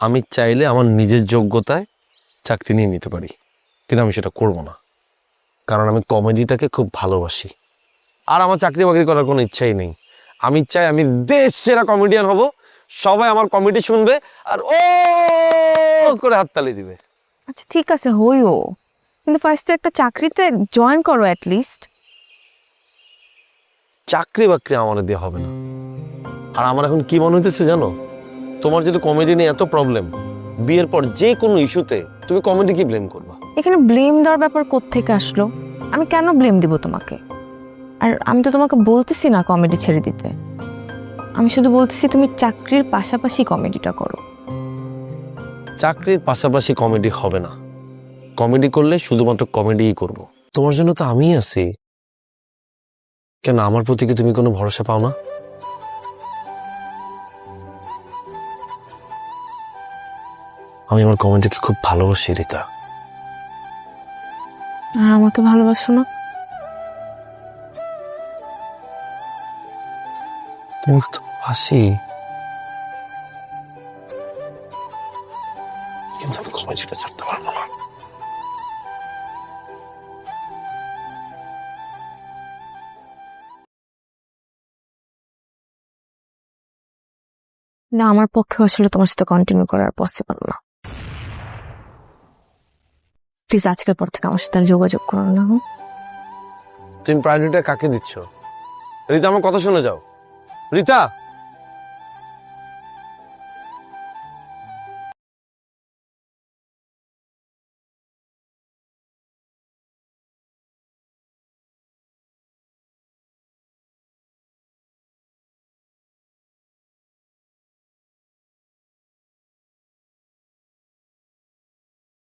আমি চাইলে আমার নিজের যোগ্যতায় চাকরি নিয়ে নিতে পারি, কিন্তু আমি সেটা করব না, কারণ আমি কমেডিটাকে খুব ভালোবাসি। আর আমার চাকরি বাকরি করার কোনো ইচ্ছাই নেই। আমি চাই আমি দেশ সেরা কমেডিয়ান হব, সবাই আমার কমেডি শুনবে আর ও করে হাততালি দিবে। আচ্ছা ঠিক আছে হইও, কিন্তু ফার্স্টে একটা চাকরিতে জয়েন করো অ্যাটলিস্ট। চাকরি বাকরি আমার দিয়ে হবে না। আর আমার এখন কি মনে হইতেছে জানো, তোমার যদি কমেডি নিয়ে এত প্রবলেম, বিয়ের পর যে কোনো ইস্যুতে তুমি কমেডি কি ব্লেম করবা? এখানে ব্লেম দেওয়ার ব্যাপার কোত্থেকে আসলো? আমি কেন ব্লেম দিব তোমাকে? আর আমি তো তোমাকে বলতেছি না কমেডি ছেড়ে দিতে, আমি শুধু বলতেছি তুমি চাকরির পাশাপাশি কমেডিটা করো। চাকরির পাশাপাশি কমেডি হবে না। কমেডি করলে শুধুমাত্র কমেডিই করব। তোমার জন্য তো আমিই আছি। কেন আমার প্রতি কি তুমি কোনো ভরসা পাও না? আমি আমার কমেডিকে খুব ভালোবাসি রিতা। আর আমাকে ভালোবাসো না? তোমাকে তো হাসি, কিন্তু আমি কমেডিটা ছাড়তে পারবো না। না, আমার পক্ষে আসলে তোমার সাথে কন্টিনিউ করার পসিবল না। প্লিজ আজকের পর থেকে আমার সাথে আর যোগাযোগ করো না। তুমি প্রায়োরিটিটা কাকে দিচ্ছ? রিতা, আমার কথা শুনে যাও। রিতা।